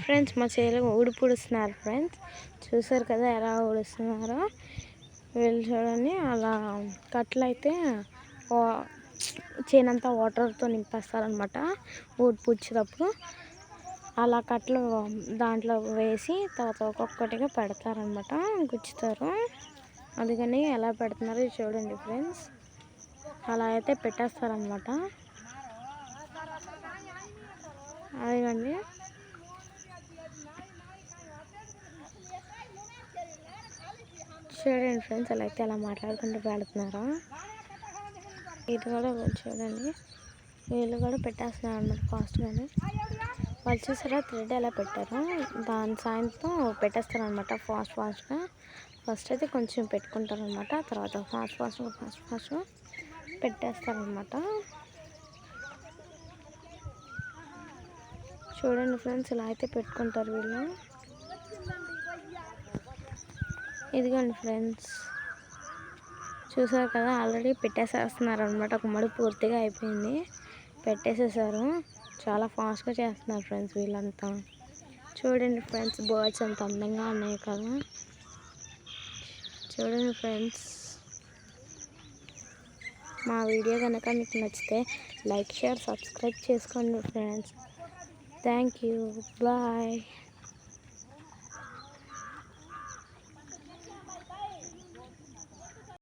Friends మా చేలో ఊడుస్తున్నారు friends. చూసారు కదా ఎలా ఊడుస్తున్నారో. వీళ్ళు చూడండి అలా కట్లు అయితే చేనంతా వాటర్తో నింపేస్తారనమాట ఊడ్పుచ్చేటప్పుడు. అలా కట్లు దాంట్లో వేసి తర్వాత ఒక్కొక్కటిగా పెడతారనమాట, గుచ్చుతారు. అందుకని ఎలా పెడుతున్నారో చూడండి ఫ్రెండ్స్. అలా అయితే పెట్టేస్తారనమాట. అదేనండి చూడండి ఫ్రెండ్స్, అలా అయితే అలా మాట్లాడుకుంటూ పెడుతున్నారా. ఇది కూడా చూడండి, వీళ్ళు కూడా పెట్టేస్తున్నారు అన్నమాట ఫాస్ట్గానే. వాళ్ళు చూసారా థ్రెడ్ ఎలా పెట్టారు, దాని సాయంతో పెట్టేస్తారు అనమాట ఫాస్ట్గా. ఫస్ట్ అయితే కొంచెం పెట్టుకుంటారనమాట, తర్వాత ఫాస్ట్గా పెట్టేస్తారనమాట. చూడండి ఫ్రెండ్స్, ఇలా అయితే పెట్టుకుంటారు వీళ్ళు. ఇదిగోండి ఫ్రెండ్స్, చూసారు కదా ఆల్రెడీ పెట్టేసేస్తున్నారు అనమాట. ఒక మడి పూర్తిగా అయిపోయింది, పెట్టేసేసారు. చాలా ఫాస్ట్గా చేస్తున్నారు ఫ్రెండ్స్ వీళ్ళంతా. చూడండి ఫ్రెండ్స్, బర్డ్స్ ఎంత అందంగా ఉన్నాయి కదా. చూడండి ఫ్రెండ్స్, మా వీడియో కనుక మీకు నచ్చితే లైక్, షేర్, సబ్స్క్రైబ్ చేసుకోండి ఫ్రెండ్స్. Thank you, bye.